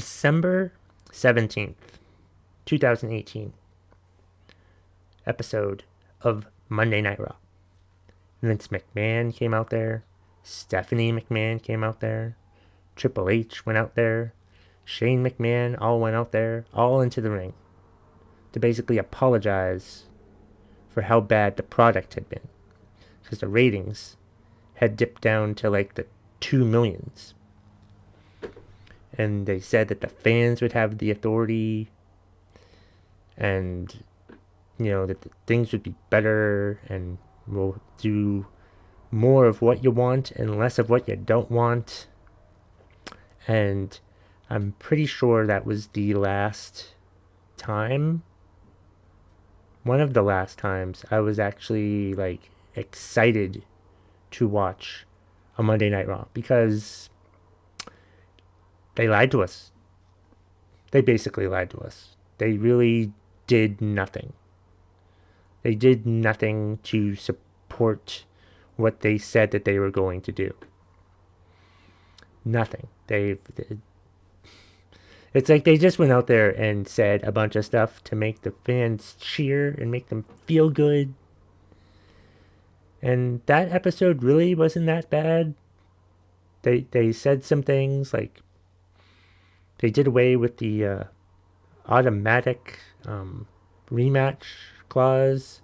December 17th, 2018 episode of Monday Night Raw. Vince McMahon came out there. Stephanie McMahon came out there. Triple H went out there. Shane McMahon all went out there, all into the ring to basically apologize for how bad the product had been. Because the ratings had dipped down to like the 2 millions. And they said that the fans would have the authority and, that the things would be better and we'll do more of what you want and less of what you don't want. And I'm pretty sure that was the last time, one of the last times I was actually excited to watch a Monday Night Raw, because they lied to us. They basically lied to us. They really did nothing. They did nothing to support what they said that they were going to do. Nothing. It's like they just went out there and said a bunch of stuff to make the fans cheer and make them feel good. And that episode really wasn't that bad. They said some things like they did away with the automatic rematch clause,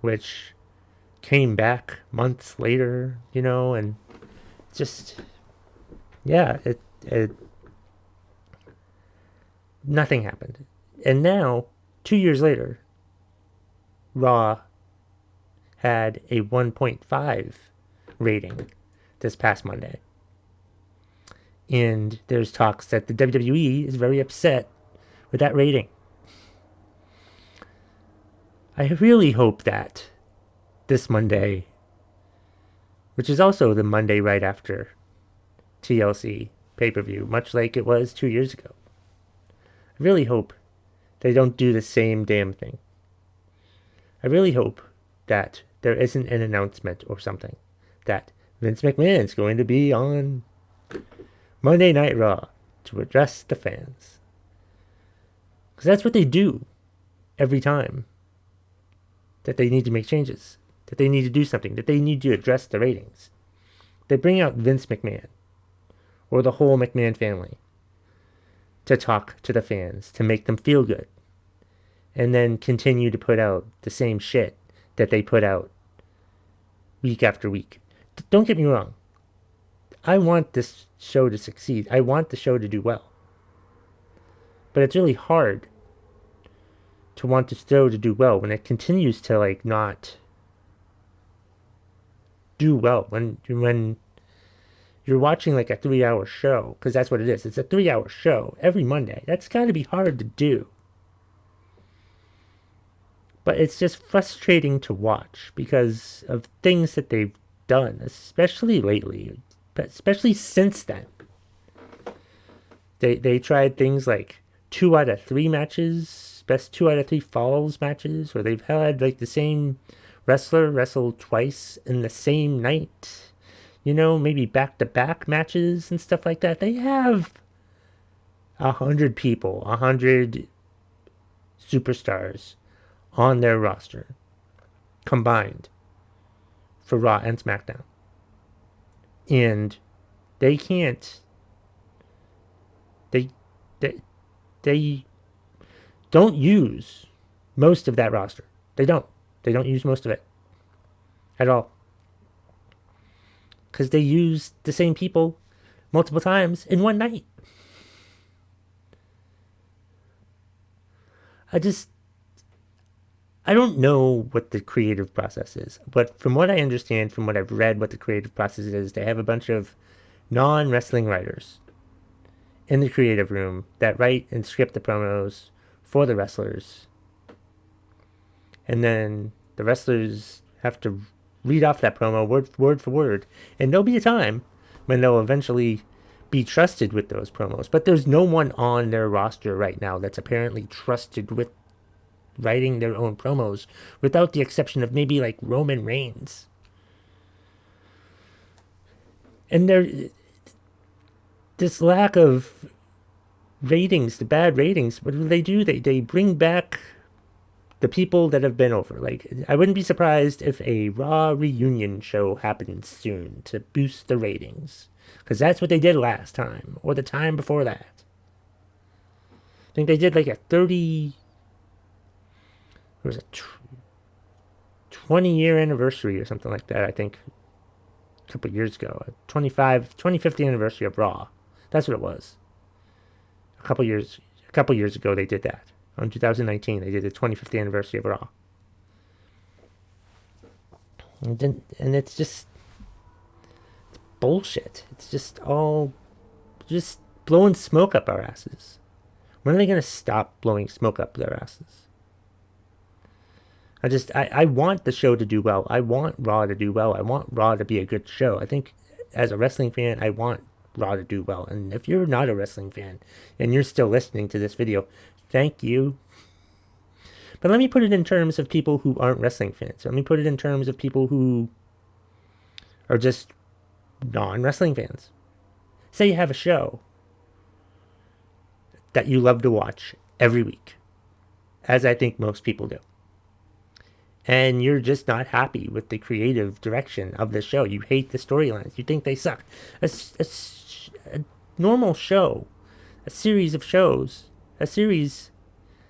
which came back months later, and just, yeah, it nothing happened. And now, 2 years later, Raw had a 1.5 rating this past Monday. And there's talks that the WWE is very upset with that rating. I really hope that this Monday, which is also the Monday right after TLC pay-per-view, much like it was 2 years ago, I really hope they don't do the same damn thing. I really hope that there isn't an announcement or something that Vince McMahon is going to be on Monday Night Raw to address the fans. Because that's what they do every time that they need to make changes, that they need to do something, that they need to address the ratings. They bring out Vince McMahon or the whole McMahon family to talk to the fans, to make them feel good, and then continue to put out the same shit that they put out week after week. Don't get me wrong. I want this show to succeed. I want the show to do well. But it's really hard to want the show to do well when it continues to not do well. When you're watching a 3-hour show, because that's what it is. It's a 3-hour show every Monday. That's got to be hard to do. But it's just frustrating to watch because of things that they've done, especially lately, but especially since then. They tried things like 2 out of 3 matches, best 2 out of 3 falls matches, where they've had the same wrestler wrestle twice in the same night. Maybe back-to-back matches and stuff like that. They have 100 people, 100 superstars on their roster combined for Raw and SmackDown. And they can't, they don't use most of that roster. They don't use most of it at all. Because they use the same people multiple times in one night. I don't know what the creative process is, but from what I understand, from what I've read, what the creative process is, they have a bunch of non-wrestling writers in the creative room that write and script the promos for the wrestlers. And then the wrestlers have to read off that promo word for word. And there'll be a time when they'll eventually be trusted with those promos. But there's no one on their roster right now that's apparently trusted with writing their own promos, without the exception of maybe Roman Reigns. And this lack of ratings, the bad ratings, what do? They bring back the people that have been over. Like, I wouldn't be surprised if a Raw reunion show happens soon to boost the ratings. Because that's what they did last time, or the time before that. I think they did like a 30... It was a 20-year anniversary or something like that, I think. A couple years ago. A 25th anniversary of Raw. That's what it was. A couple years ago they did that. On 2019, they did the 25th anniversary of Raw. And it's just bullshit. It's just all just blowing smoke up our asses. When are they going to stop blowing smoke up their asses? I want the show to do well. I want Raw to do well. I want Raw to be a good show. I think as a wrestling fan, I want Raw to do well. And if you're not a wrestling fan and you're still listening to this video, thank you. But let me put it in terms of people who aren't wrestling fans. Let me put it in terms of people who are just non-wrestling fans. Say you have a show that you love to watch every week, as I think most people do. And you're just not happy with the creative direction of the show. You hate the storylines. You think they suck. A normal show, a series of shows, a series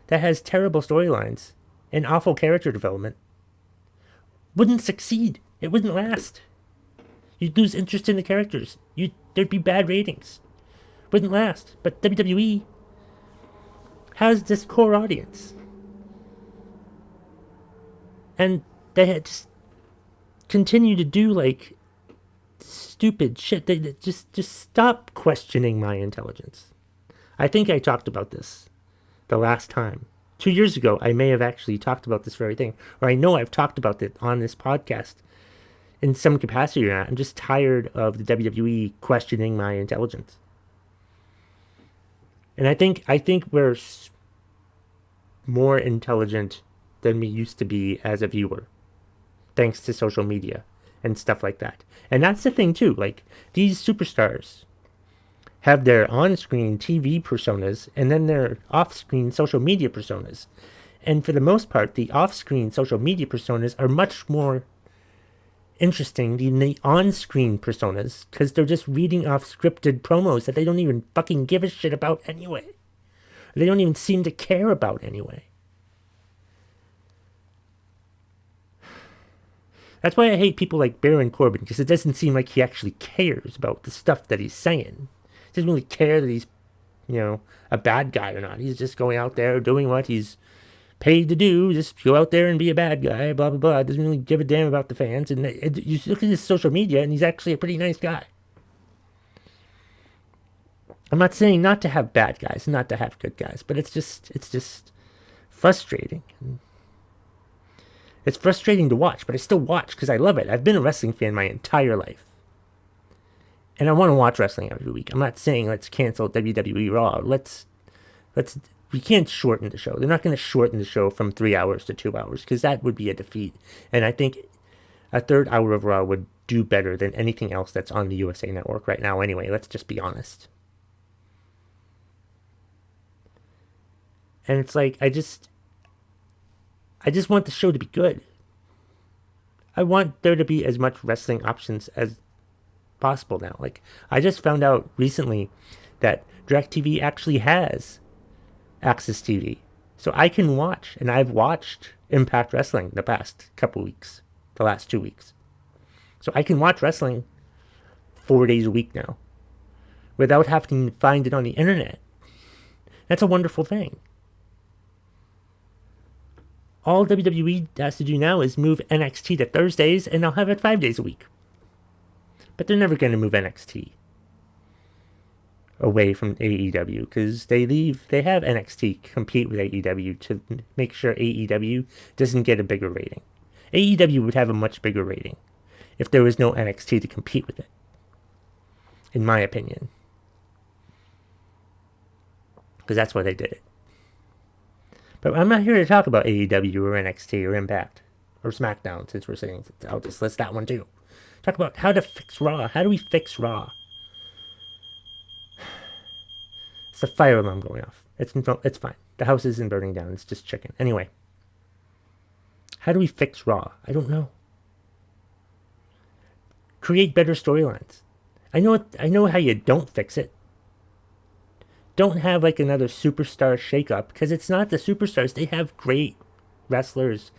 that has terrible storylines and awful character development wouldn't succeed. It wouldn't last. You'd lose interest in the characters. There'd be bad ratings. Wouldn't last. But WWE has this core audience. And they just continue to do like stupid shit. They just stop questioning my intelligence. I think I talked about this the last time. 2 years ago, I may have actually talked about this very thing. Or I know I've talked about it on this podcast in some capacity or not. I'm just tired of the WWE questioning my intelligence. And I think we're more intelligent than we used to be as a viewer, thanks to social media and stuff like that. And that's the thing too, like, these superstars have their on-screen TV personas and then their off-screen social media personas. And for the most part, the off-screen social media personas are much more interesting than the on-screen personas, because they're just reading off scripted promos that they don't even fucking give a shit about anyway. They don't even seem to care about anyway. That's why I hate people like Baron Corbin, because it doesn't seem like he actually cares about the stuff that he's saying. He doesn't really care that he's, a bad guy or not. He's just going out there doing what he's paid to do. Just go out there and be a bad guy, blah, blah, blah. Doesn't really give a damn about the fans. And you look at his social media, and he's actually a pretty nice guy. I'm not saying not to have bad guys, not to have good guys, but it's just frustrating. It's frustrating to watch, but I still watch because I love it. I've been a wrestling fan my entire life. And I want to watch wrestling every week. I'm not saying let's cancel WWE Raw. We can't shorten the show. They're not going to shorten the show from 3 hours to 2 hours, because that would be a defeat. And I think a third hour of Raw would do better than anything else that's on the USA Network right now anyway. Let's just be honest. And it's like, I just want the show to be good. I want there to be as much wrestling options as possible now. Like, I just found out recently that DirecTV actually has Access TV. So I can watch, and I've watched Impact Wrestling the past couple weeks, the last 2 weeks. So I can watch wrestling 4 days a week now without having to find it on the internet. That's a wonderful thing. All WWE has to do now is move NXT to Thursdays, and they'll have it 5 days a week. But they're never going to move NXT away from AEW, because they have NXT compete with AEW to make sure AEW doesn't get a bigger rating. AEW would have a much bigger rating if there was no NXT to compete with it, in my opinion. Because that's why they did it. But I'm not here to talk about AEW or NXT or Impact or SmackDown, since we're saying I'll just list that one too. Talk about how to fix Raw. How do we fix Raw? It's the fire alarm going off. It's fine. The house isn't burning down. It's just chicken. Anyway. How do we fix Raw? I don't know. Create better storylines. I know how you don't fix it. Don't have like another superstar shakeup, because it's not the superstars. They have great wrestlers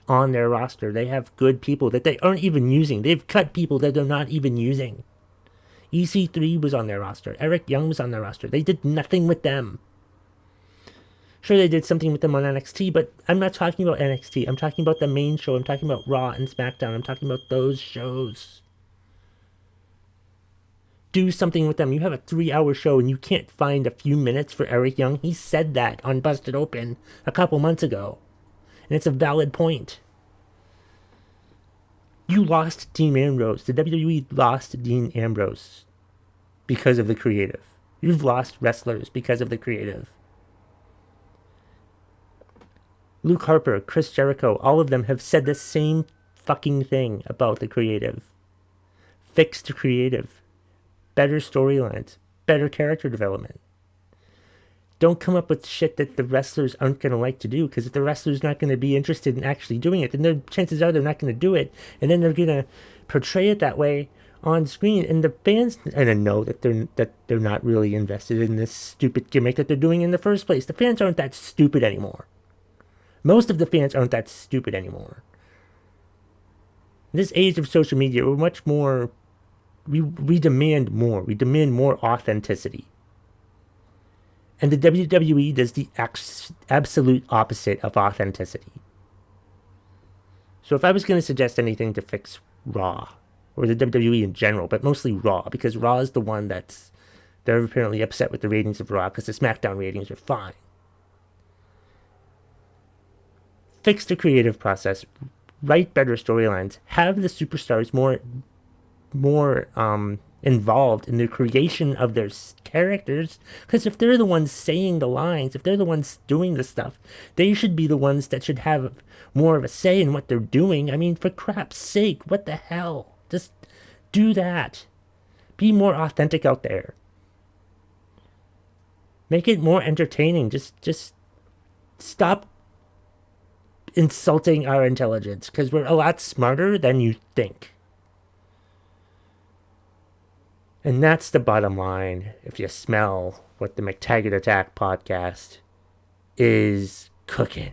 on their roster. They have good people that they aren't even using. They've cut people that they're not even using. EC3 was on their roster. Eric Young was on their roster. They did nothing with them. Sure, they did something with them on NXT, but I'm not talking about NXT. I'm talking about the main show. I'm talking about Raw and SmackDown. I'm talking about those shows. Do something with them. You have a 3-hour show and you can't find a few minutes for Eric Young. He said that on Busted Open a couple months ago. And it's a valid point. You lost Dean Ambrose. The WWE lost Dean Ambrose because of the creative. You've lost wrestlers because of the creative. Luke Harper, Chris Jericho, all of them have said the same fucking thing about the creative. Fix the creative. Better storylines. Better character development. Don't come up with shit that the wrestlers aren't going to like to do, because if the wrestler's not going to be interested in actually doing it, then chances are they're not going to do it, and then they're going to portray it that way on screen, and the fans know that they're not really invested in this stupid gimmick that they're doing in the first place. The fans aren't that stupid anymore. Most of the fans aren't that stupid anymore. In this age of social media, we're much more... We demand more. We demand more authenticity. And the WWE does the absolute opposite of authenticity. So if I was going to suggest anything to fix Raw, or the WWE in general, but mostly Raw, because Raw is the one they're apparently upset with the ratings of Raw, because the SmackDown ratings are fine. Fix the creative process, write better storylines, have the superstars more involved in the creation of their characters, because if they're the ones saying the lines, if they're the ones doing the stuff, they should be the ones that should have more of a say in what they're doing. I mean, for crap's sake, what the hell? Just do that. Be more authentic out there. Make it more entertaining. Just stop insulting our intelligence, because we're a lot smarter than you think. And that's the bottom line, if you smell what the McTaggart Attack Podcast is cooking.